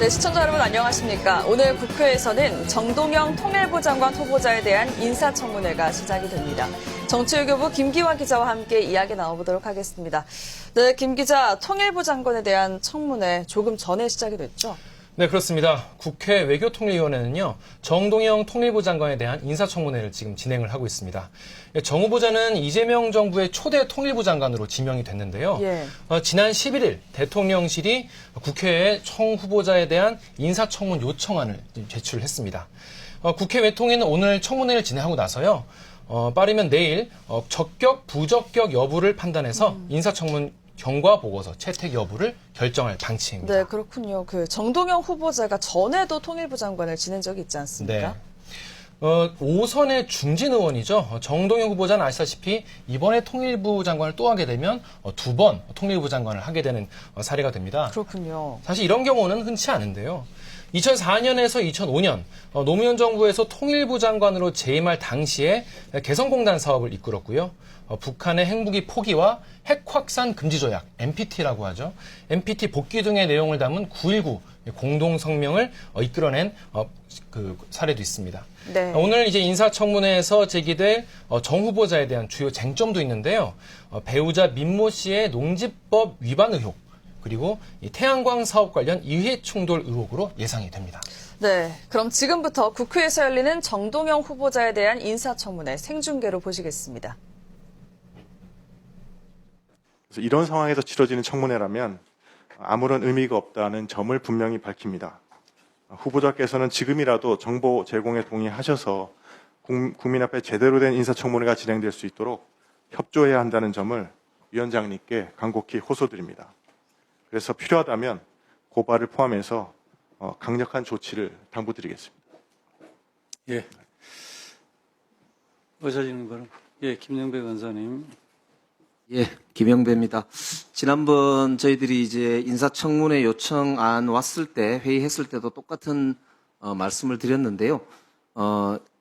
네, 시청자 여러분 안녕하십니까. 오늘 국회에서는 정동영 통일부 장관 후보자에 대한 인사청문회가 시작이 됩니다. 정치외교부 김기화 기자와 함께 이야기 나눠보도록 하겠습니다. 네, 김 기자, 통일부 장관에 대한 청문회 조금 전에 시작이 됐죠? 네, 그렇습니다. 국회 외교통일위원회는요, 정동영 통일부 장관에 대한 인사청문회를 지금 진행을 하고 있습니다. 정 후보자는 이재명 정부의 초대 통일부 장관으로 지명이 됐는데요. 지난 11일 대통령실이 국회에 정 후보자에 대한 인사청문 요청안을 제출을 했습니다. 국회 외통위는 오늘 청문회를 진행하고 나서요, 빠르면 내일 적격, 부적격 여부를 판단해서 인사청문 경과 보고서 채택 여부를 결정할 방침입니다. 네, 그렇군요. 정동영 후보자가 전에도 통일부 장관을 지낸 적이 있지 않습니까? 네. 5선의 중진 의원이죠. 정동영 후보자는 아시다시피 이번에 통일부 장관을 또 하게 되면 2번 통일부 장관을 하게 되는 사례가 됩니다. 그렇군요. 사실 이런 경우는 흔치 않은데요. 2004년에서 2005년 노무현 정부에서 통일부 장관으로 재임할 당시에 개성공단 사업을 이끌었고요. 북한의 핵무기 포기와 핵 확산 금지 조약, NPT라고 하죠. NPT 복귀 등의 내용을 담은 9.19 공동성명을 이끌어낸 그 사례도 있습니다. 네. 오늘 이제 인사청문회에서 제기될 정 후보자에 대한 주요 쟁점도 있는데요. 배우자 민모 씨의 농지법 위반 의혹, 그리고 이 태양광 사업 관련 이해 충돌 의혹으로 예상이 됩니다. 네, 그럼 지금부터 국회에서 열리는 정동영 후보자에 대한 인사청문회 생중계로 보시겠습니다. 그래서 이런 상황에서 치러지는 청문회라면 아무런 의미가 없다는 점을 분명히 밝힙니다. 후보자께서는 지금이라도 정보 제공에 동의하셔서 국민 앞에 제대로 된 인사청문회가 진행될 수 있도록 협조해야 한다는 점을 위원장님께 간곡히 호소드립니다. 그래서 필요하다면 고발을 포함해서 강력한 조치를 당부드리겠습니다. 예. 의사진행 바람. 예, 김영배 원사님. 예, 김영배입니다. 지난번 저희들이 이제 인사청문회 요청안 왔을 때, 회의했을 때도 똑같은 말씀을 드렸는데요.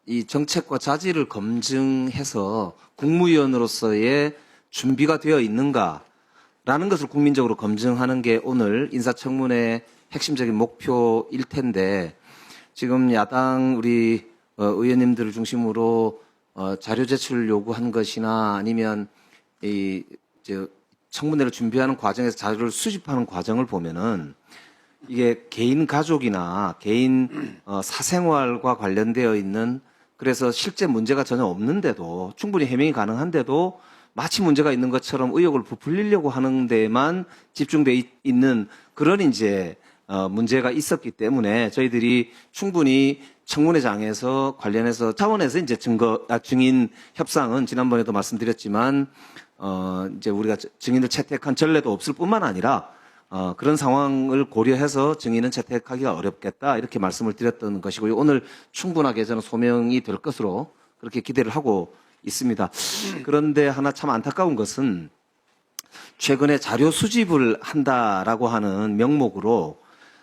이 정책과 자질을 검증해서 국무위원으로서의 준비가 되어 있는가라는 것을 국민적으로 검증하는 게 오늘 인사청문회 핵심적인 목표일 텐데, 지금 야당 우리 의원님들을 중심으로 자료 제출을 요구한 것이나 아니면 청문회를 준비하는 과정에서 자료를 수집하는 과정을 보면은 이게 개인 가족이나 개인 사생활과 관련되어 있는, 그래서 실제 문제가 전혀 없는데도 충분히 해명이 가능한데도 마치 문제가 있는 것처럼 의혹을 부풀리려고 하는 데만 집중돼 있는 그런 이제 문제가 있었기 때문에 저희들이 충분히 청문회장에서 관련해서 차원에서 이제 증인 협상은 지난번에도 말씀드렸지만 이제 우리가 증인을 채택한 전례도 없을 뿐만 아니라 그런 상황을 고려해서 증인은 채택하기가 어렵겠다 이렇게 말씀을 드렸던 것이고요. 오늘 충분하게 저는 소명이 될 것으로 그렇게 기대를 하고 있습니다. 그런데 하나 참 안타까운 것은 최근에 자료 수집을 한다라고 하는 명목으로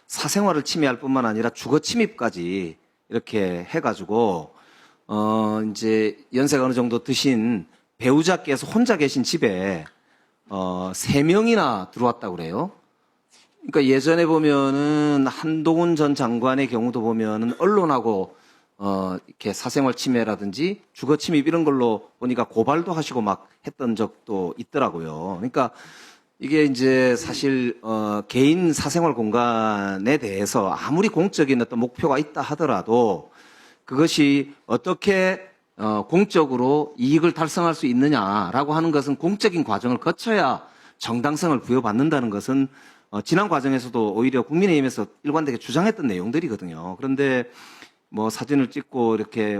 사생활을 침해할 뿐만 아니라 주거 침입까지 이렇게 해가지고 이제 연세가 어느 정도 드신 배우자께서 혼자 계신 집에 3명이나 들어왔다고 그래요. 그러니까 예전에 보면은 한동훈 전 장관의 경우도 보면은 언론하고 이렇게 사생활 침해라든지 주거 침입 이런 걸로 보니까 고발도 하시고 막 했던 적도 있더라고요. 그러니까 이게 이제 사실 개인 사생활 공간에 대해서 아무리 공적인 어떤 목표가 있다 하더라도 그것이 어떻게 공적으로 이익을 달성할 수 있느냐라고 하는 것은 공적인 과정을 거쳐야 정당성을 부여받는다는 것은 지난 과정에서도 오히려 국민의힘에서 일관되게 주장했던 내용들이거든요. 그런데 뭐 사진을 찍고 이렇게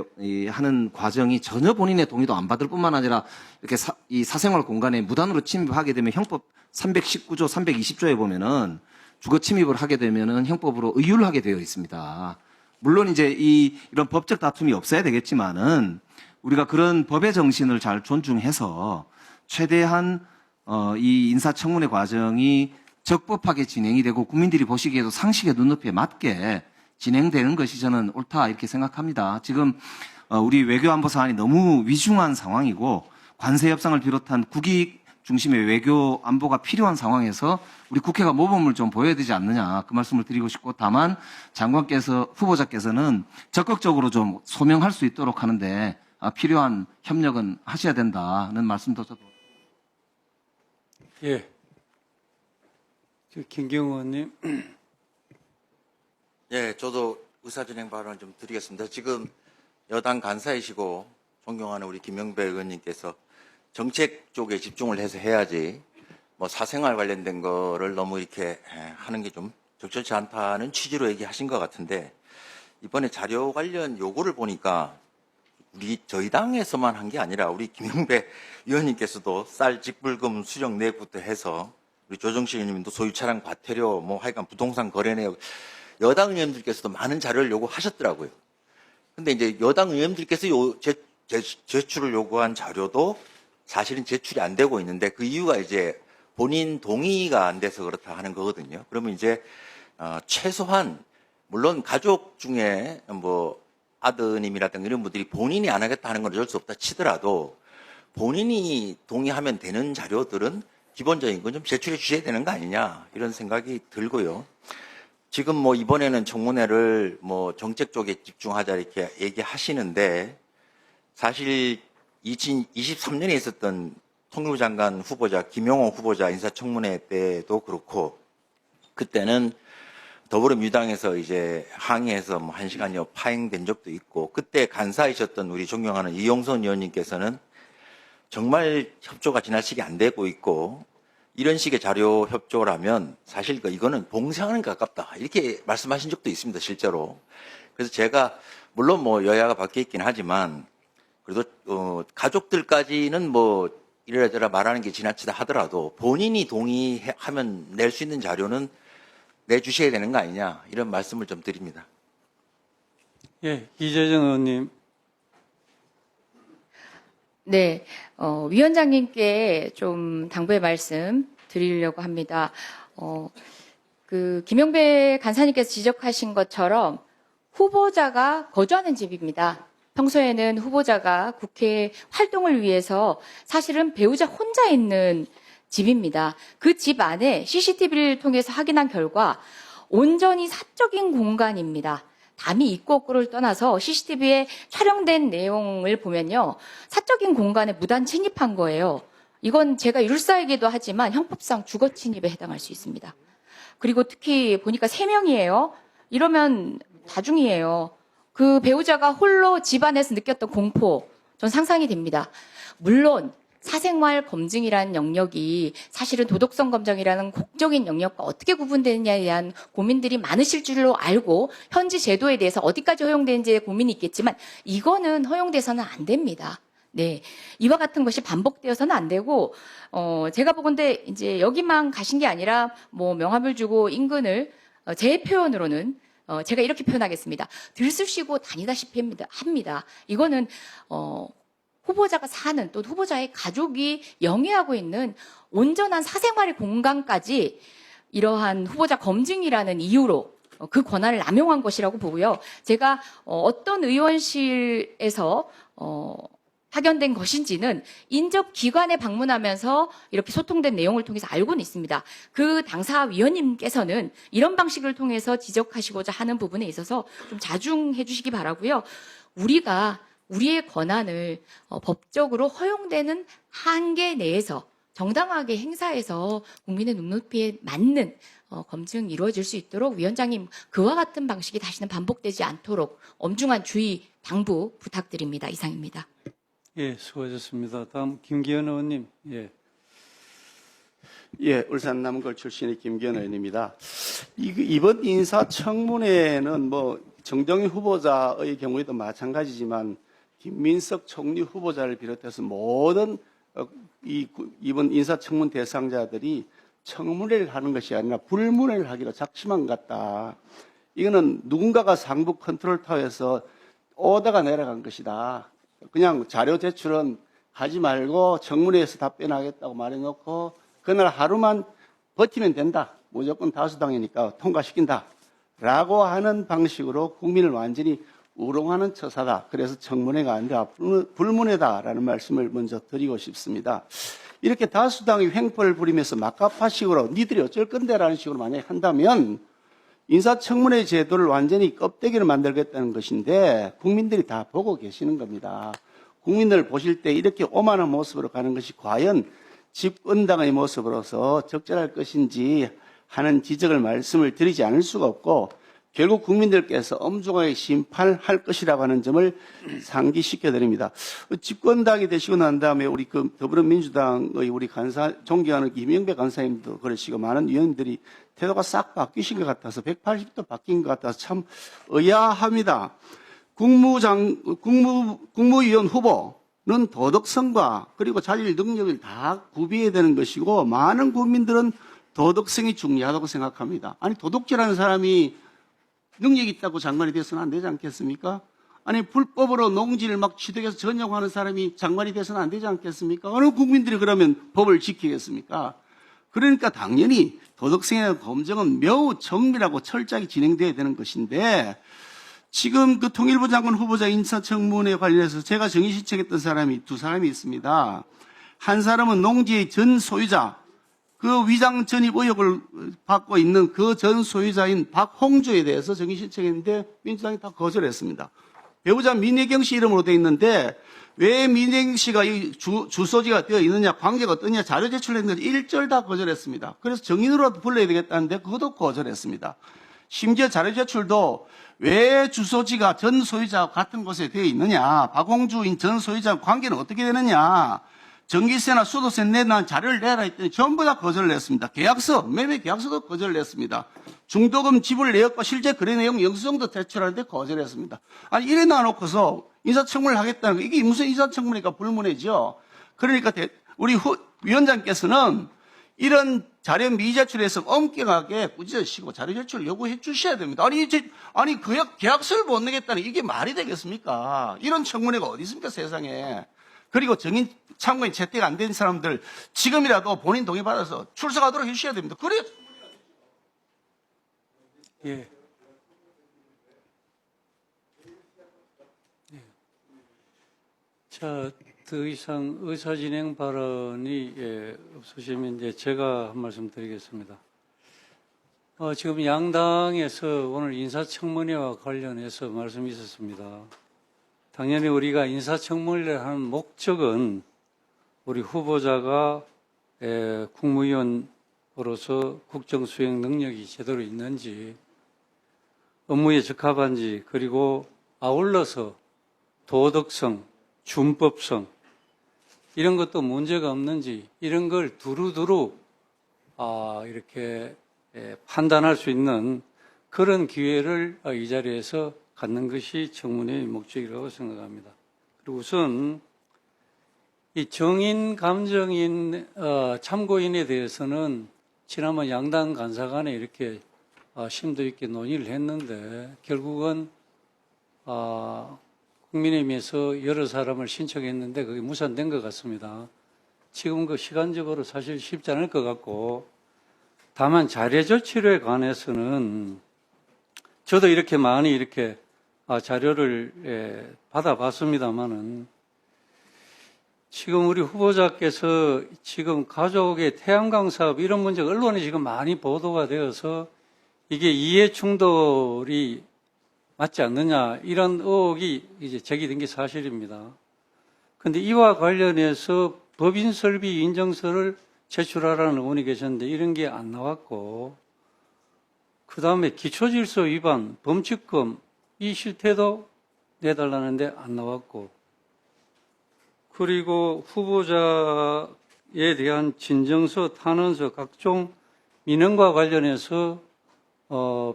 하는 과정이 전혀 본인의 동의도 안 받을 뿐만 아니라 이렇게 이 사생활 공간에 무단으로 침입하게 되면 형법 319조, 320조에 보면은 주거 침입을 하게 되면은 형법으로 의율을 하게 되어 있습니다. 물론 이제 이런 법적 다툼이 없어야 되겠지만은 우리가 그런 법의 정신을 잘 존중해서 최대한 이 인사청문회 과정이 적법하게 진행이 되고 국민들이 보시기에도 상식의 눈높이에 맞게 진행되는 것이 저는 옳다 이렇게 생각합니다. 지금 우리 외교안보 사안이 너무 위중한 상황이고 관세 협상을 비롯한 중심의 외교 안보가 필요한 상황에서 우리 국회가 모범을 좀 보여야 되지 않느냐 그 말씀을 드리고 싶고, 다만 후보자께서는 적극적으로 좀 소명할 수 있도록 하는데 필요한 협력은 하셔야 된다는 말씀도 저도. 예. 김경호 의원님. 예, 저도 의사진행 발언을 좀 드리겠습니다. 지금 여당 간사이시고 존경하는 우리 김영배 의원님께서 정책 쪽에 집중을 해서 해야지 뭐 사생활 관련된 거를 너무 이렇게 하는 게 좀 적절치 않다는 취지로 얘기하신 것 같은데, 이번에 자료 관련 요구를 보니까 저희 당에서만 한 게 아니라 우리 김영배 의원님께서도 쌀 직불금 수령 내역부터 해서 우리 조정식 의원님도 소유 차량 과태료 뭐 하여간 부동산 거래 내역, 여당 의원님들께서도 많은 자료를 요구하셨더라고요. 근데 이제 여당 의원님들께서 제출을 요구한 자료도 사실은 제출이 안 되고 있는데, 그 이유가 이제 본인 동의가 안 돼서 그렇다 하는 거거든요. 그러면 이제 최소한 물론 가족 중에 뭐 아드님이라든가 이런 분들이 본인이 안 하겠다 하는 건 어쩔 수 없다 치더라도 본인이 동의하면 되는 자료들은 기본적인 건 좀 제출해 주셔야 되는 거 아니냐, 이런 생각이 들고요. 지금 뭐 이번에는 청문회를 뭐 정책 쪽에 집중하자 이렇게 얘기하시는데, 사실 2023년에 있었던 통일부 장관 후보자 김용호 후보자 인사청문회 때도 그렇고, 그때는 더불어민주당에서 이제 항의해서 뭐 1시간여 파행된 적도 있고, 그때 간사이셨던 우리 존경하는 이용선 의원님께서는 정말 협조가 지나치게 안 되고 있고, 이런 식의 자료 협조를 하면 사실 이거는 봉쇄하는 게 가깝다, 이렇게 말씀하신 적도 있습니다, 실제로. 그래서 제가 물론 뭐 여야가 바뀌어 있긴 하지만 그래도 가족들까지는 뭐 이래저래 말하는 게 지나치다 하더라도 본인이 동의하면 낼 수 있는 자료는 내주셔야 되는 거 아니냐, 이런 말씀을 좀 드립니다. 예, 이재정 의원님. 네, 위원장님께 좀 당부의 말씀 드리려고 합니다. 김영배 간사님께서 지적하신 것처럼 후보자가 거주하는 집입니다. 평소에는 후보자가 국회 활동을 위해서 사실은 배우자 혼자 있는 집입니다. 그 집 안에 CCTV를 통해서 확인한 결과 온전히 사적인 공간입니다. 담이 있고 없고를 떠나서 CCTV에 촬영된 내용을 보면요, 사적인 공간에 무단 침입한 거예요. 이건 제가 율사이기도 하지만 형법상 주거 침입에 해당할 수 있습니다. 그리고 특히 보니까 3명이에요. 이러면 다중이에요. 그 배우자가 홀로 집안에서 느꼈던 공포, 전 상상이 됩니다. 물론 사생활 검증이라는 영역이 사실은 도덕성 검증이라는 공적인 영역과 어떻게 구분되느냐에 대한 고민들이 많으실 줄로 알고 현지 제도에 대해서 어디까지 허용되는지에 고민이 있겠지만 이거는 허용돼서는 안 됩니다. 네, 이와 같은 것이 반복되어서는 안 되고, 제가 보건대 이제 여기만 가신 게 아니라 뭐 명함을 주고 인근을 제 표현으로는 제가 이렇게 표현하겠습니다. 들쑤시고 다니다시피 합니다. 이거는 후보자가 사는, 또 후보자의 가족이 영위하고 있는 온전한 사생활의 공간까지 이러한 후보자 검증이라는 이유로 그 권한을 남용한 것이라고 보고요. 제가 어떤 의원실에서 파견된 것인지는 인접기관에 방문하면서 이렇게 소통된 내용을 통해서 알고는 있습니다. 그 당사위원님께서는 이런 방식을 통해서 지적하시고자 하는 부분에 있어서 좀 자중해 주시기 바라고요. 우리가 우리의 권한을 법적으로 허용되는 한계 내에서 정당하게 행사해서 국민의 눈높이에 맞는 검증이 이루어질 수 있도록 위원장님 그와 같은 방식이 다시는 반복되지 않도록 엄중한 주의 당부 부탁드립니다. 이상입니다. 예, 수고하셨습니다. 다음 김기현 의원님. 예. 예, 울산 남구을 출신의 김기현 의원입니다. 이번 인사청문회는 뭐 정동영 후보자의 경우에도 마찬가지지만 김민석 총리 후보자를 비롯해서 모든 이번 인사청문 대상자들이 청문회를 하는 것이 아니라 불문회를 하기로 작심한 것 같다. 이거는 누군가가 상부 컨트롤타워에서 오다가 내려간 것이다. 그냥 자료 제출은 하지 말고 청문회에서 답변하겠다고 말해놓고 그날 하루만 버티면 된다. 무조건 다수당이니까 통과시킨다. 라고 하는 방식으로 국민을 완전히 우롱하는 처사다. 그래서 청문회가 아니라 불문회다라는 말씀을 먼저 드리고 싶습니다. 이렇게 다수당이 횡포를 부리면서 막가파식으로 니들이 어쩔 건데라는 식으로 만약에 한다면 인사청문회 제도를 완전히 껍데기를 만들겠다는 것인데 국민들이 다 보고 계시는 겁니다. 국민들 보실 때 이렇게 오만한 모습으로 가는 것이 과연 집권당의 모습으로서 적절할 것인지 하는 지적을 말씀을 드리지 않을 수가 없고 결국 국민들께서 엄중하게 심판할 것이라고 하는 점을 상기시켜 드립니다. 집권당이 되시고 난 다음에 우리 그 더불어민주당의 우리 간사, 존경하는 김영배 간사님도 그러시고 많은 의원들이 태도가 싹 바뀌신 것 같아서 180도 바뀐 것 같아서 참 의아합니다. 국무위원 후보는 도덕성과 그리고 자질 능력을 다 구비해야 되는 것이고 많은 국민들은 도덕성이 중요하다고 생각합니다. 아니 도둑질하는 사람이 능력이 있다고 장관이 돼서는 안 되지 않겠습니까? 아니 불법으로 농지를 막 취득해서 전용하는 사람이 장관이 돼서는 안 되지 않겠습니까? 어느 국민들이 그러면 법을 지키겠습니까? 그러니까 당연히 도덕성에 대한 검증은 매우 정밀하고 철저하게 진행돼야 되는 것인데 지금 그 통일부 장관 후보자 인사청문회 관련해서 제가 정의 신청했던 사람이 두 사람이 있습니다. 한 사람은 농지의 전 소유자, 그 위장 전입 의혹을 받고 있는 그 전 소유자인 박홍주에 대해서 정의 신청했는데 민주당이 다 거절했습니다. 배우자 민혜경 씨 이름으로 되어 있는데 왜 민혜경 씨가 이 주소지가 되어 있느냐, 관계가 어떠냐, 자료 제출했는지 1절 다 거절했습니다. 그래서 정인으로라도 불러야 되겠다는데 그것도 거절했습니다. 심지어 자료 제출도 왜 주소지가 전 소유자와 같은 곳에 되어 있느냐, 박홍주인 전 소유자와 관계는 어떻게 되느냐, 전기세나 수도세 내는 자료를 내라 했더니 전부 다 거절을 했습니다. 계약서, 매매 계약서도 거절을 했습니다. 중도금 지불 내역과 실제 거래 내용 영수증도 제출하는데 거절했습니다. 아니 이래 놔놓고서 인사청문을 하겠다는 거 이게 무슨 인사청문회가 불문회죠. 그러니까 우리 위원장께서는 이런 자료 미제출에서 엄격하게 꾸짖으시고 자료 제출 요구해 주셔야 됩니다. 아니 계약서를 못 내겠다는 이게 말이 되겠습니까? 이런 청문회가 어디 있습니까 세상에. 그리고 정인 참고인 채택 안 된 사람들 지금이라도 본인 동의 받아서 출석하도록 해주셔야 됩니다. 그래야 예. 자, 더 이상 의사진행 발언이 없으시면 이제 제가 한 말씀 드리겠습니다. 지금 양당에서 오늘 인사청문회와 관련해서 말씀이 있었습니다. 당연히 우리가 인사청문회를 하는 목적은 우리 후보자가 국무위원으로서 국정수행 능력이 제대로 있는지, 업무에 적합한지, 그리고 아울러서 도덕성, 준법성 이런 것도 문제가 없는지 이런 걸 두루두루 이렇게 판단할 수 있는 그런 기회를 이 자리에서 갖는 것이 청문회의 목적이라고 생각합니다. 그리고 우선 이 정인, 감정인, 참고인에 대해서는 지난번 양당 간사 간에 이렇게 심도 있게 논의를 했는데 결국은 국민의힘에서 여러 사람을 신청했는데 그게 무산된 것 같습니다. 지금 그 시간적으로 사실 쉽지 않을 것 같고 다만 자료 조치에 관해서는 저도 이렇게 많이 이렇게 자료를 받아봤습니다만은 지금 우리 후보자께서 지금 가족의 태양광 사업 이런 문제가 언론에 지금 많이 보도가 되어서 이게 이해 충돌이 맞지 않느냐 이런 의혹이 이제 제기된 게 사실입니다. 그런데 이와 관련해서 법인 설비 인정서를 제출하라는 의원이 계셨는데 이런 게 안 나왔고 그 다음에 기초질서 위반, 범칙금 이 실태도 내달라는데 안 나왔고 그리고 후보자에 대한 진정서, 탄원서, 각종 민원과 관련해서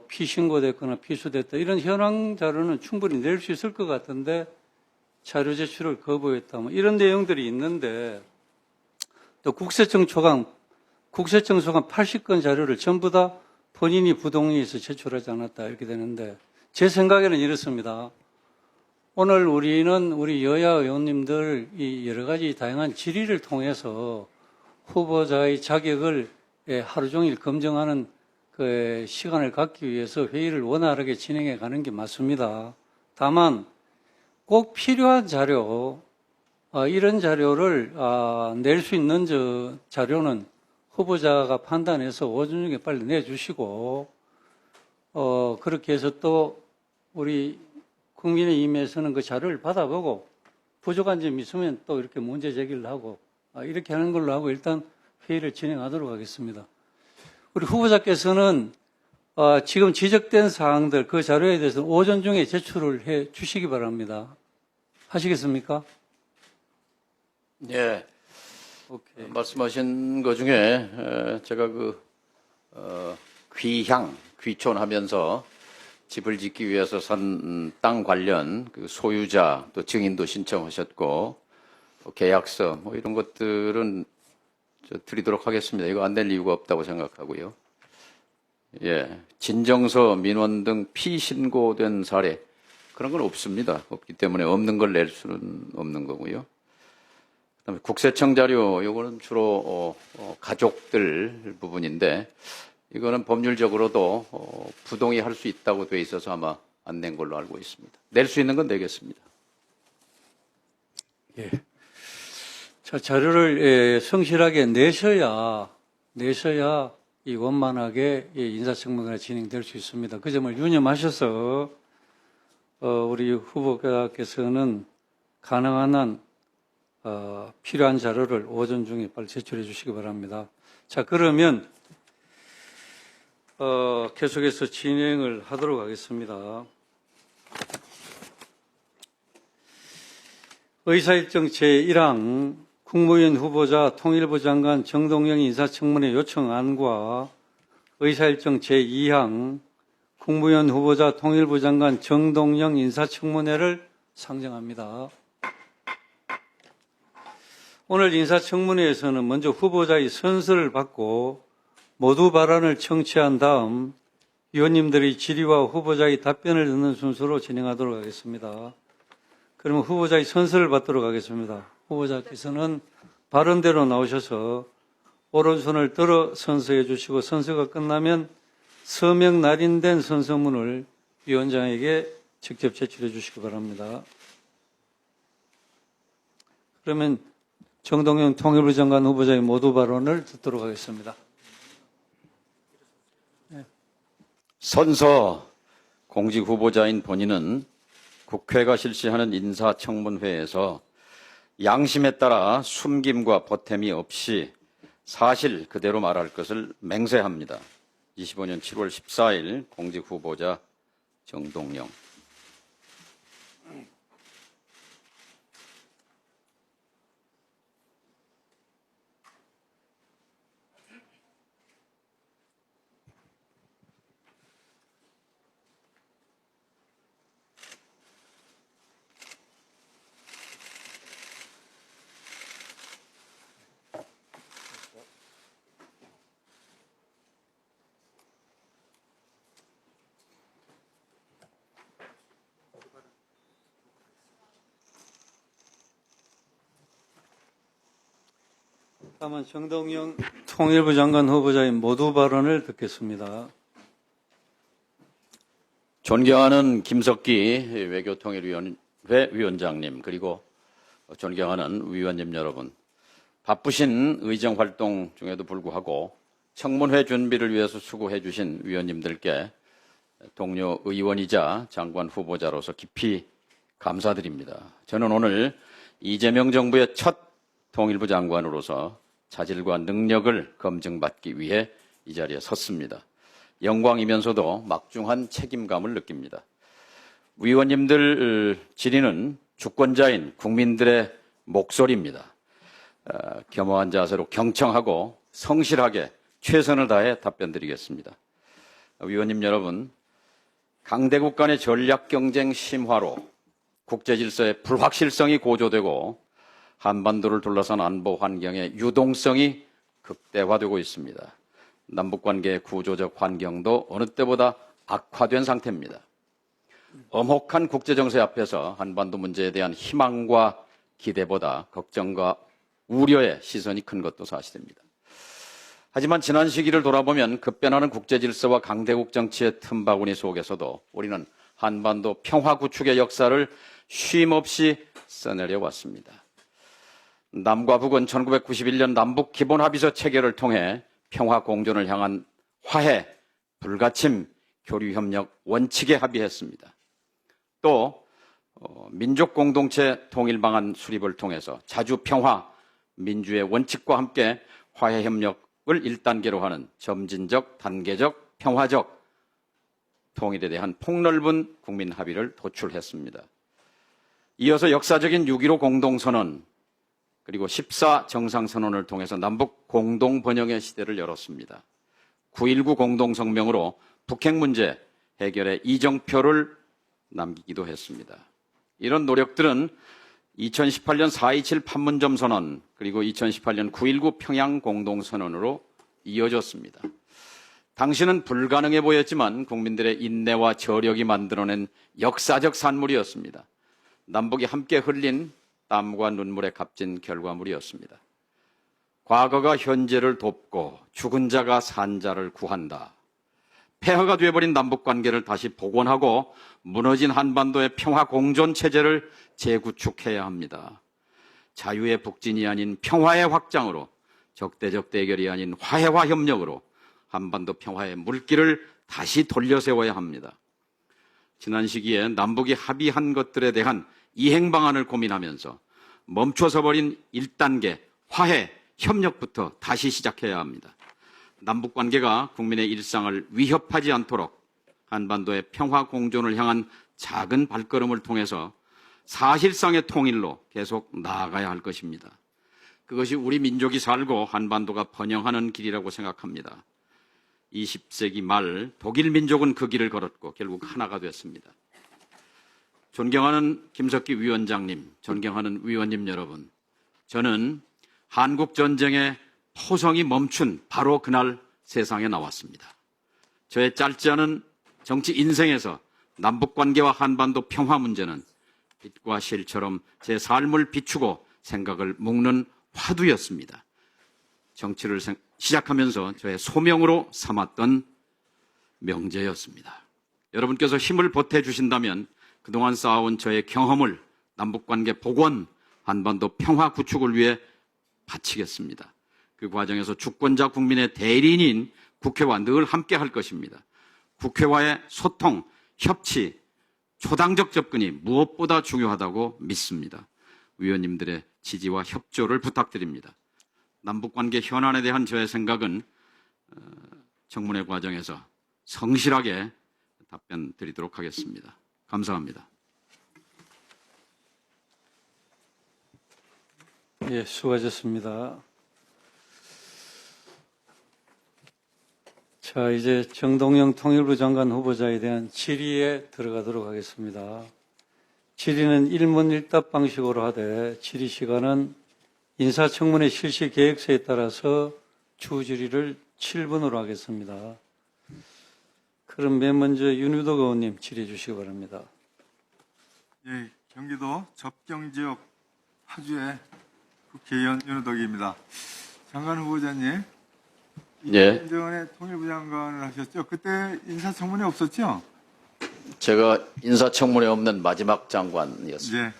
피신고됐거나 피수됐다 이런 현황 자료는 충분히 낼 수 있을 것 같은데 자료 제출을 거부했다 뭐 이런 내용들이 있는데 또 국세청 소관 80건 자료를 전부 다 본인이 부동의해서 제출하지 않았다 이렇게 되는데 제 생각에는 이렇습니다. 오늘 우리는 우리 여야 의원님들 이 여러 가지 다양한 질의를 통해서 후보자의 자격을 하루 종일 검증하는 그 시간을 갖기 위해서 회의를 원활하게 진행해 가는 게 맞습니다. 다만 꼭 필요한 자료, 이런 자료를 낼 수 있는 자료는 후보자가 판단해서 오전 중에 빨리 내주시고 그렇게 해서 또 우리 국민의힘에서는 그 자료를 받아보고 부족한 점이 있으면 또 이렇게 문제 제기를 하고 이렇게 하는 걸로 하고 일단 회의를 진행하도록 하겠습니다. 우리 후보자께서는 지금 지적된 사항들 그 자료에 대해서 오전 중에 제출을 해 주시기 바랍니다. 하시겠습니까? 예. 오케이. 말씀하신 것 중에 제가 귀촌하면서 집을 짓기 위해서 산 땅 관련 그 소유자 또 증인도 신청하셨고 또 계약서 뭐 이런 것들은 드리도록 하겠습니다. 이거 안 될 이유가 없다고 생각하고요. 예, 진정서, 민원 등 피신고된 사례 그런 건 없습니다. 없기 때문에 없는 걸 낼 수는 없는 거고요. 그다음에 국세청 자료, 요거는 주로 가족들 부분인데 이거는 법률적으로도 부동의 할 수 있다고 돼 있어서 아마 안 낸 걸로 알고 있습니다. 낼 수 있는 건 내겠습니다. 예. 자, 자료를 성실하게 내셔야 이 원만하게 인사청문회가 진행될 수 있습니다. 그 점을 유념하셔서 우리 후보자께서는 가능한 한 필요한 자료를 오전 중에 빨리 제출해 주시기 바랍니다. 자, 그러면 계속해서 진행을 하도록 하겠습니다. 의사일정 제1항 국무위원 후보자 통일부 장관 정동영 인사청문회 요청안과 의사일정 제2항 국무위원 후보자 통일부 장관 정동영 인사청문회를 상정합니다. 오늘 인사청문회에서는 먼저 후보자의 선서를 받고 모두 발언을 청취한 다음 위원님들의 질의와 후보자의 답변을 듣는 순서로 진행하도록 하겠습니다. 그러면 후보자의 선서를 받도록 하겠습니다. 후보자께서는 발언대로 나오셔서 오른손을 들어 선서해 주시고 선서가 끝나면 서명 날인된 선서문을 위원장에게 직접 제출해 주시기 바랍니다. 그러면 정동영 통일부 장관 후보자의 모두 발언을 듣도록 하겠습니다. 선서 공직 후보자인 본인은 국회가 실시하는 인사청문회에서 양심에 따라 숨김과 보탬이 없이 사실 그대로 말할 것을 맹세합니다. 25년 7월 14일 공직 후보자 정동영. 다만 정동영 통일부 장관 후보자의 모두 발언을 듣겠습니다. 존경하는 김석기 외교통일위원회 위원장님, 그리고 존경하는 위원님 여러분, 바쁘신 의정활동 중에도 불구하고 청문회 준비를 위해서 수고해 주신 위원님들께 동료 의원이자 장관 후보자로서 깊이 감사드립니다. 저는 오늘 이재명 정부의 첫 통일부 장관으로서 자질과 능력을 검증받기 위해 이 자리에 섰습니다. 영광이면서도 막중한 책임감을 느낍니다. 위원님들 질의는 주권자인 국민들의 목소리입니다. 겸허한 자세로 경청하고 성실하게 최선을 다해 답변드리겠습니다. 위원님 여러분, 강대국 간의 전략 경쟁 심화로 국제 질서의 불확실성이 고조되고 한반도를 둘러싼 안보 환경의 유동성이 극대화되고 있습니다. 남북관계의 구조적 환경도 어느 때보다 악화된 상태입니다. 엄혹한 국제정세 앞에서 한반도 문제에 대한 희망과 기대보다 걱정과 우려의 시선이 큰 것도 사실입니다. 하지만 지난 시기를 돌아보면 급변하는 국제질서와 강대국 정치의 틈바구니 속에서도 우리는 한반도 평화 구축의 역사를 쉼없이 써내려 왔습니다. 남과 북은 1991년 남북 기본합의서 체결을 통해 평화 공존을 향한 화해, 불가침, 교류협력 원칙에 합의했습니다. 또 민족 공동체 통일 방안 수립을 통해서 자주 평화, 민주의 원칙과 함께 화해 협력을 1단계로 하는 점진적, 단계적, 평화적 통일에 대한 폭넓은 국민 합의를 도출했습니다. 이어서 역사적인 6.15 공동선언 그리고 14 정상선언을 통해서 남북 공동 번영의 시대를 열었습니다. 9.19 공동성명으로 북핵 문제 해결의 이정표를 남기기도 했습니다. 이런 노력들은 2018년 4.27 판문점 선언 그리고 2018년 9.19 평양 공동선언으로 이어졌습니다. 당시는 불가능해 보였지만 국민들의 인내와 저력이 만들어낸 역사적 산물이었습니다. 남북이 함께 흘린 땀과 눈물에 값진 결과물이었습니다. 과거가 현재를 돕고 죽은 자가 산 자를 구한다. 폐허가 되어버린 남북관계를 다시 복원하고 무너진 한반도의 평화 공존 체제를 재구축해야 합니다. 자유의 북진이 아닌 평화의 확장으로, 적대적 대결이 아닌 화해와 협력으로 한반도 평화의 물길을 다시 돌려세워야 합니다. 지난 시기에 남북이 합의한 것들에 대한 이행 방안을 고민하면서 멈춰서 버린 1단계 화해, 협력부터 다시 시작해야 합니다. 남북 관계가 국민의 일상을 위협하지 않도록 한반도의 평화 공존을 향한 작은 발걸음을 통해서 사실상의 통일로 계속 나아가야 할 것입니다. 그것이 우리 민족이 살고 한반도가 번영하는 길이라고 생각합니다. 20세기 말 독일 민족은 그 길을 걸었고 결국 하나가 됐습니다. 존경하는 김석기 위원장님, 존경하는 위원님 여러분, 저는 한국 전쟁의 포성이 멈춘 바로 그날 세상에 나왔습니다. 저의 짧지 않은 정치 인생에서 남북관계와 한반도 평화 문제는 빛과 실처럼 제 삶을 비추고 생각을 묶는 화두였습니다. 정치를 시작하면서 저의 소명으로 삼았던 명제였습니다. 여러분께서 힘을 보태주신다면 그동안 쌓아온 저의 경험을 남북관계 복원, 한반도 평화 구축을 위해 바치겠습니다. 그 과정에서 주권자 국민의 대리인인 국회와 늘 함께 할 것입니다. 국회와의 소통, 협치, 초당적 접근이 무엇보다 중요하다고 믿습니다. 위원님들의 지지와 협조를 부탁드립니다. 남북관계 현안에 대한 저의 생각은 청문회 과정에서 성실하게 답변 드리도록 하겠습니다. 감사합니다. 예, 수고하셨습니다. 자, 이제 정동영 통일부 장관 후보자에 대한 질의에 들어가도록 하겠습니다. 질의는 1문 1답 방식으로 하되 질의 시간은 인사청문회 실시 계획서에 따라서 추후 질의를 7분으로 하겠습니다. 그럼 맨 먼저 윤유덕 의원님 질의해 주시기 바랍니다. 예, 경기도 접경지역 파주의 국회의원 윤우덕입니다. 장관 후보자님, 예. 2년 전에 통일부 장관을 하셨죠? 그때 인사청문회 없었죠? 제가 인사청문회 없는 마지막 장관이었습니다. 예.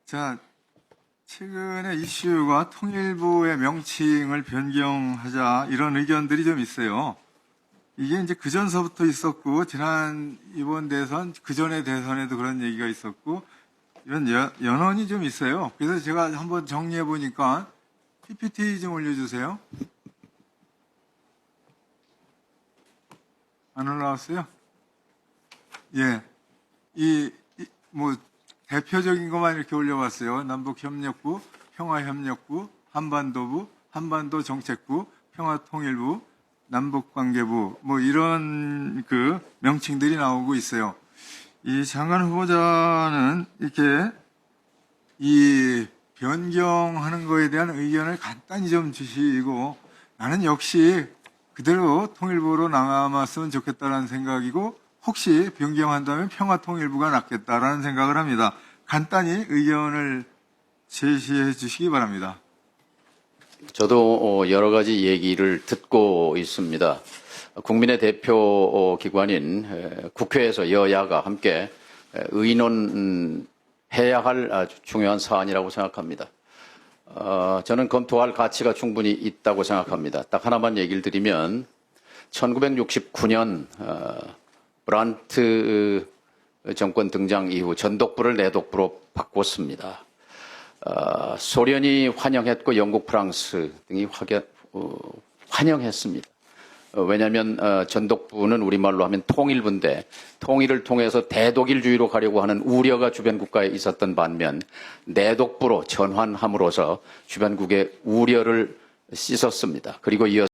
자, 최근에 이슈가 통일부의 명칭을 변경하자 이런 의견들이 좀 있어요. 이게 이제 그전서부터 있었고, 이번 대선, 그전의 대선에도 그런 얘기가 있었고, 이런 연원이 좀 있어요. 그래서 제가 한번 정리해 보니까 PPT 좀 올려주세요. 안 올라왔어요? 예. 대표적인 것만 이렇게 올려봤어요. 남북협력부, 평화협력부, 한반도부, 한반도정책부, 평화통일부, 남북관계부, 이런 명칭들이 나오고 있어요. 이 장관 후보자는 이렇게 이 변경하는 거에 대한 의견을 간단히 좀 주시고, 나는 역시 그대로 통일부로 남았으면 좋겠다라는 생각이고, 혹시 변경한다면 평화통일부가 낫겠다라는 생각을 합니다. 간단히 의견을 제시해 주시기 바랍니다. 저도 여러 가지 얘기를 듣고 있습니다. 국민의 대표 기관인 국회에서 여야가 함께 의논해야 할 아주 중요한 사안이라고 생각합니다. 저는 검토할 가치가 충분히 있다고 생각합니다. 딱 하나만 얘기를 드리면 1969년 브란트 정권 등장 이후 전독부를 내독부로 바꿨습니다. 소련이 환영했고 영국, 프랑스 등이 환영했습니다. 왜냐하면 전독부는 우리말로 하면 통일부인데 통일을 통해서 대독일주의로 가려고 하는 우려가 주변 국가에 있었던 반면 내독부로 전환함으로써 주변국의 우려를 씻었습니다. 그리고 이어서